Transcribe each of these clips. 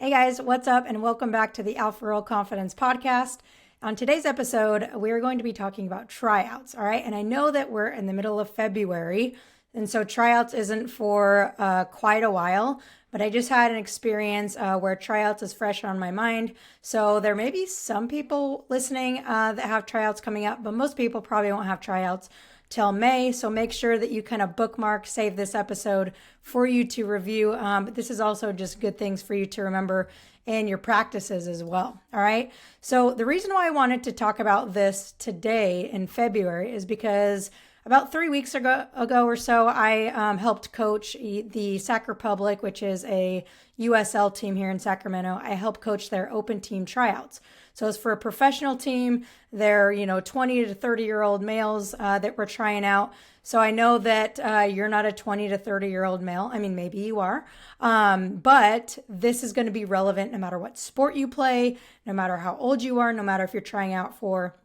Hey guys, what's up? And welcome back to the Alpha Real Confidence podcast. On today's episode, we're going to be talking about tryouts, all right? And I know that we're in the middle of February, and so tryouts isn't for quite a while, but I just had an experience where tryouts is fresh on my mind. So there may be some people listening that have tryouts coming up, but most people probably won't have tryouts till May. So make sure that you kind of bookmark, save this episode for you to review. But this is also just good things for you to remember in your practices as well. All right. So the reason why I wanted to talk about this today in February is because about 3 weeks ago or so, I helped coach the Sac Republic, which is a USL team here in Sacramento. I helped coach their open team tryouts. So it's for a professional team. They're, 20 to 30-year-old males that we're trying out. So I know that you're not a 20 to 30-year-old male. I mean, maybe you are. But this is going to be relevant no matter what sport you play, no matter how old you are, no matter if you're trying out for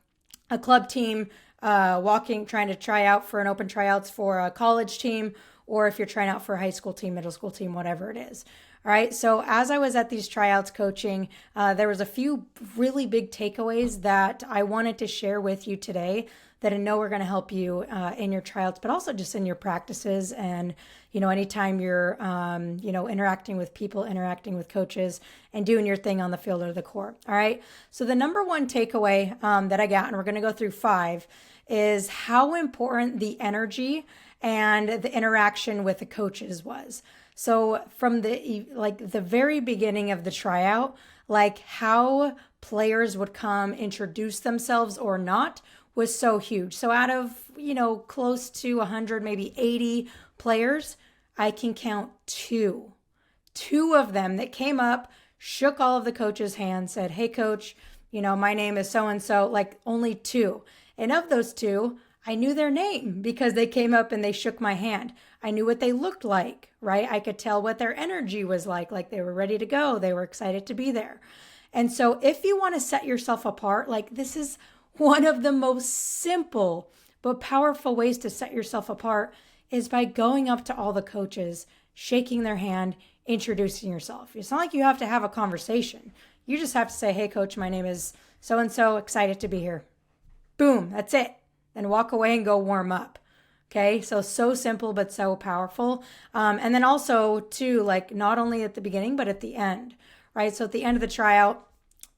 a club team, trying to try out for an open tryouts for a college team, or if you're trying out for a high school team, middle school team, whatever it is. All right. So as I was at these tryouts coaching, there was a few really big takeaways that I wanted to share with you today that I know are going to help you in your tryouts, but also just in your practices. And, anytime you're, interacting with people, interacting with coaches and doing your thing on the field or the court. All right. So the number one takeaway that I got, and we're going to go through 5, is how important the energy and the interaction with the coaches was. So from the very beginning of the tryout, how players would come, introduce themselves or not, was so huge. So out of, close to 100, maybe 80 players, I can count two of them that came up, shook all of the coaches' hands, said, "Hey coach, my name is so-and-so," only 2. And of those 2, I knew their name because they came up and they shook my hand. I knew what they looked like, right? I could tell what their energy was like they were ready to go. They were excited to be there. And so if you want to set yourself apart, this is one of the most simple but powerful ways to set yourself apart is by going up to all the coaches, shaking their hand, introducing yourself. It's not like you have to have a conversation. You just have to say, "Hey coach, my name is so-and-so, excited to be here." Boom, that's it. Then walk away and go warm up. Okay, so simple, but so powerful. And then also too, not only at the beginning, but at the end, right? So at the end of the tryout,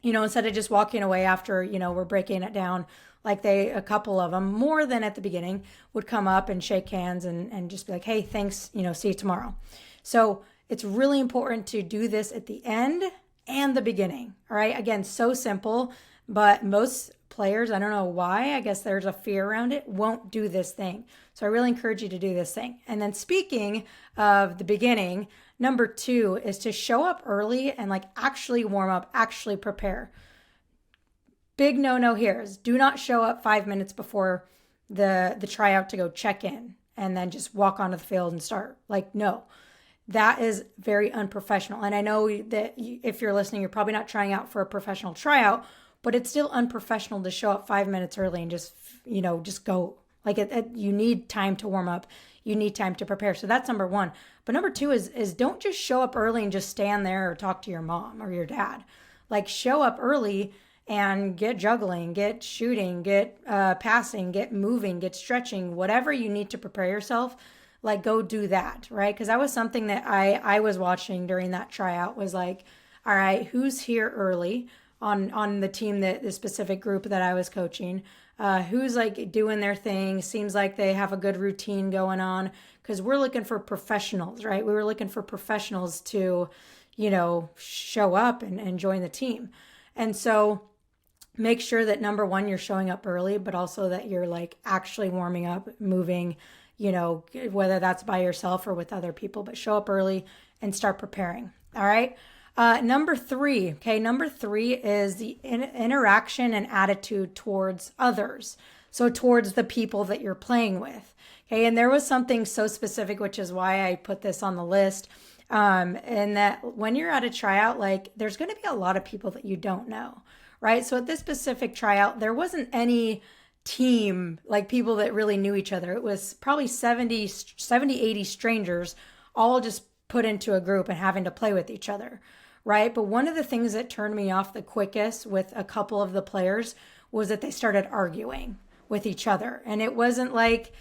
instead of just walking away after, we're breaking it down, a couple of them, more than at the beginning, would come up and shake hands and just be like, "Hey, thanks, see you tomorrow." So it's really important to do this at the end and the beginning, all right? Again, so simple, but most players, I don't know why, I guess there's a fear around it, won't do this thing. So I really encourage you to do this thing. And then speaking of the beginning, number 2 is to show up early and actually warm up, actually prepare. Big no-no here is do not show up 5 minutes before the tryout to go check in and then just walk onto the field and start. No. That is very unprofessional. And I know that if you're listening, you're probably not trying out for a professional tryout, but it's still unprofessional to show up 5 minutes early and just go. You need time to warm up. You need time to prepare. So that's number 1. But number 2 is don't just show up early and just stand there or talk to your mom or your dad. Show up early and get juggling, get shooting, get passing, get moving, get stretching, whatever you need to prepare yourself. Go do that, right? Because that was something that I was watching during that tryout was all right, who's here early on the team, the specific group that I was coaching, who's doing their thing, seems like they have a good routine going on, because we're looking for professionals, right? We were looking for professionals to, show up and join the team. And so make sure that number 1, you're showing up early, but also that you're actually warming up, moving, whether that's by yourself or with other people, but show up early and start preparing. All right. Number 3, okay, number 3 is the interaction and attitude towards others. So towards the people that you're playing with. Okay, and there was something so specific, which is why I put this on the list. And that when you're at a tryout, there's going to be a lot of people that you don't know, right? So at this specific tryout, there wasn't any team, people that really knew each other. It was probably 70, 80 strangers all just put into a group and having to play with each other, right? But one of the things that turned me off the quickest with a couple of the players was that they started arguing with each other. And it wasn't like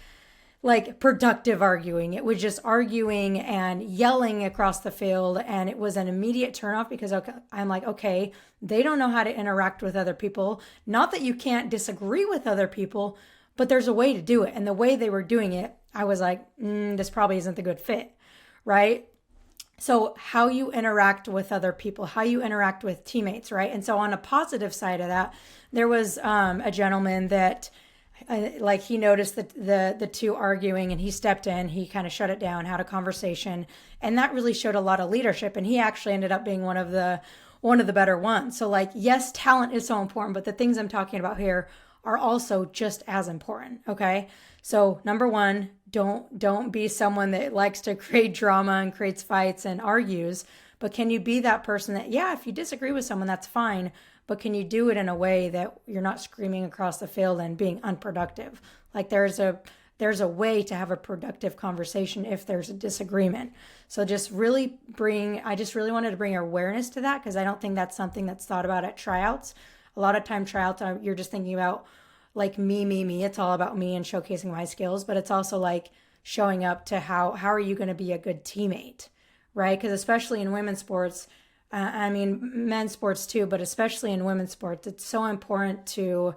productive arguing. It was just arguing and yelling across the field. And it was an immediate turnoff because I'm like, okay, they don't know how to interact with other people. Not that you can't disagree with other people, but there's a way to do it. And the way they were doing it, I was like, this probably isn't the good fit, right? So how you interact with other people, how you interact with teammates, right? And so on a positive side of that, there was a gentleman that like he noticed the two arguing and he stepped in, he kind of shut it down, had a conversation, and that really showed a lot of leadership. And he actually ended up being one of the better ones. So like, yes, talent is so important, but the things I'm talking about here are also just as important. Okay. So number one, don't be someone that likes to create drama and creates fights and argues, but can you be that person that, yeah, if you disagree with someone, that's fine, but can you do it in a way that you're not screaming across the field and being unproductive? Like there's a way to have a productive conversation if there's a disagreement. So I just really wanted to bring awareness to that because I don't think that's something that's thought about at tryouts. A lot of time tryouts, you're just thinking about like me. It's all about me and showcasing my skills, but it's also like showing up to how are you going to be a good teammate, right? Because especially in women's sports, men's sports too, but especially in women's sports, it's so important to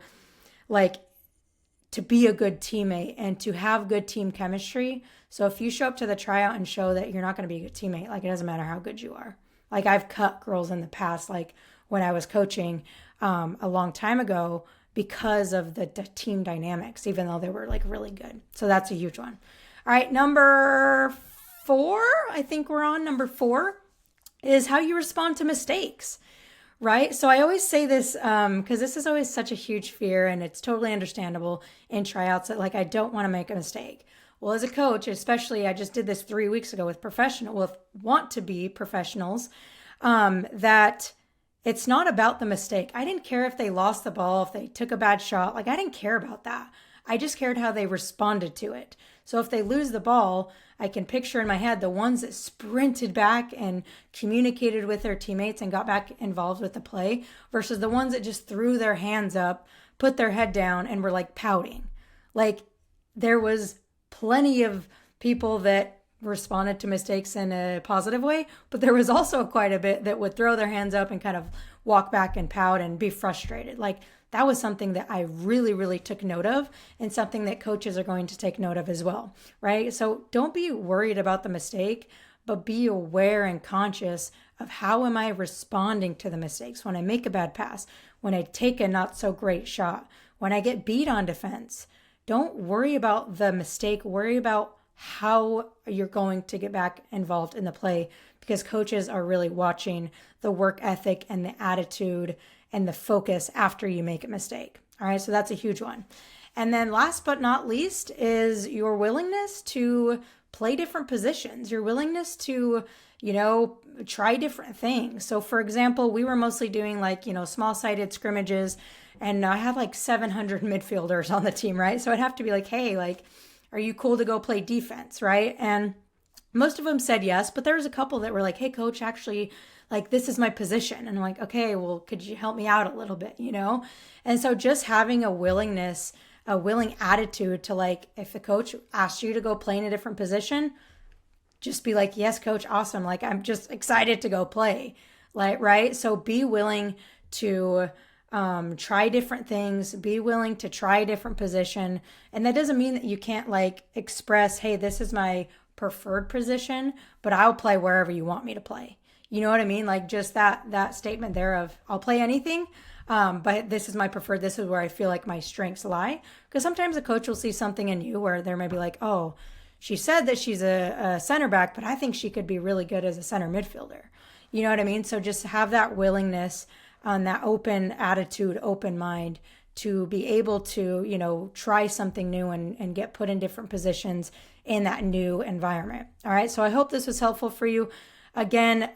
be a good teammate and to have good team chemistry. So if you show up to the tryout and show that you're not going to be a good teammate, like it doesn't matter how good you are. Like I've cut girls in the past, like when I was coaching a long time ago because of the team dynamics, even though they were like really good. So that's a huge one. All right, number 4, I think we're on number 4 is how you respond to mistakes, right? So I always say this because this is always such a huge fear and it's totally understandable in tryouts that like, I don't want to make a mistake. Well, as a coach, especially, I just did this 3 weeks ago with want to be professionals, that it's not about the mistake. I didn't care if they lost the ball, if they took a bad shot. Like I didn't care about that. I just cared how they responded to it. So if they lose the ball, I can picture in my head the ones that sprinted back and communicated with their teammates and got back involved with the play versus the ones that just threw their hands up, put their head down, and were like pouting. Like there was plenty of people that responded to mistakes in a positive way, but there was also quite a bit that would throw their hands up and kind of walk back and pout and be frustrated. Like that was something that I really, really took note of and something that coaches are going to take note of as well, right? So don't be worried about the mistake, but be aware and conscious of how am I responding to the mistakes when I make a bad pass, when I take a not so great shot, when I get beat on defense. Don't worry about the mistake, worry about how you're going to get back involved in the play because coaches are really watching the work ethic and the attitude and the focus after you make a mistake. All right, so that's a huge one. And then last but not least is your willingness to play different positions, your willingness to, try different things. So for example, we were mostly doing small-sided scrimmages and I had like 700 midfielders on the team, right? So I'd have to be like, hey, are you cool to go play defense, right? And most of them said yes, but there was a couple that were like, hey, coach, actually, this is my position. And I'm like, okay, well, could you help me out a little bit, And so just having a willing attitude to if the coach asks you to go play in a different position, just be like, yes, coach, awesome. I'm just excited to go play, right? So be willing to try different things, be willing to try a different position. And that doesn't mean that you can't express, hey, this is my preferred position, but I'll play wherever you want me to play. You know what I mean? Just that statement there of I'll play anything, but this is my preferred, this is where I feel like my strengths lie. Because sometimes a coach will see something in you where they're maybe like, oh, she said that she's a center back, but I think she could be really good as a center midfielder. You know what I mean? So just have that willingness on that open attitude, open mind to be able to, try something new and get put in different positions in that new environment. All right. So I hope this was helpful for you. Again,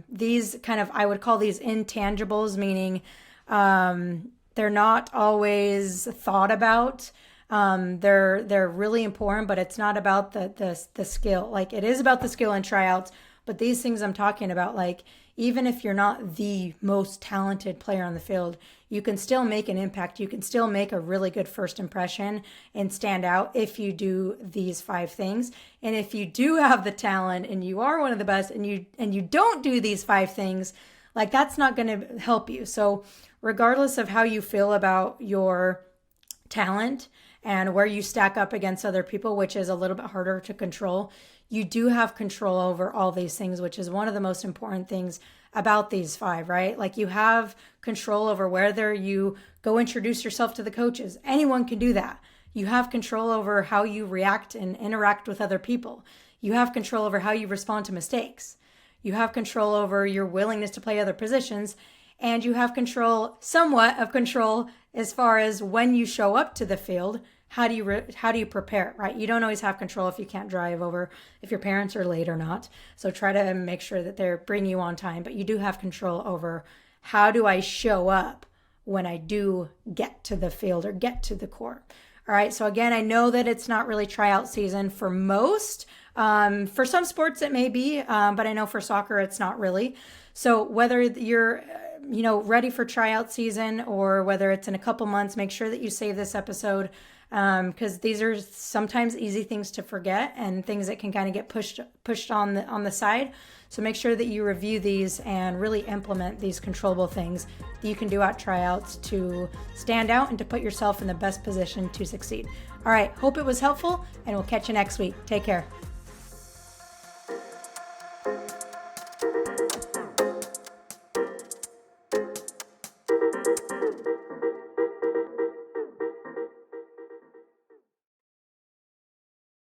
these I would call these intangibles, meaning they're not always thought about. They're really important, but it's not about the skill. It is about the skill in tryouts, But these things I'm talking about, like, even if you're not the most talented player on the field, you can still make an impact. You can still make a really good first impression and stand out if you do these 5 things. And if you do have the talent and you are one of the best and you don't do these 5 things, like, that's not going to help you. So regardless of how you feel about your talent and where you stack up against other people, which is a little bit harder to control, you do have control over all these things, which is one of the most important things about these 5, right? Like, you have control over whether you go introduce yourself to the coaches. Anyone can do that. You have control over how you react and interact with other people. You have control over how you respond to mistakes. You have control over your willingness to play other positions. And you have somewhat of control as far as when you show up to the field. How do you prepare, right? You don't always have control if you can't drive over, if your parents are late or not. So try to make sure that they're bringing you on time, but you do have control over how do I show up when I do get to the field or get to the court. All right. So again, I know that it's not really tryout season for most. For some sports it may be, but I know for soccer it's not really. So whether you're ready for tryout season or whether it's in a couple months, make sure that you save this episode, because these are sometimes easy things to forget and things that can kind of get pushed on the side. So make sure that you review these and really implement these controllable things that you can do at tryouts to stand out and to put yourself in the best position to succeed. All right, hope it was helpful, and we'll catch you next week. Take care.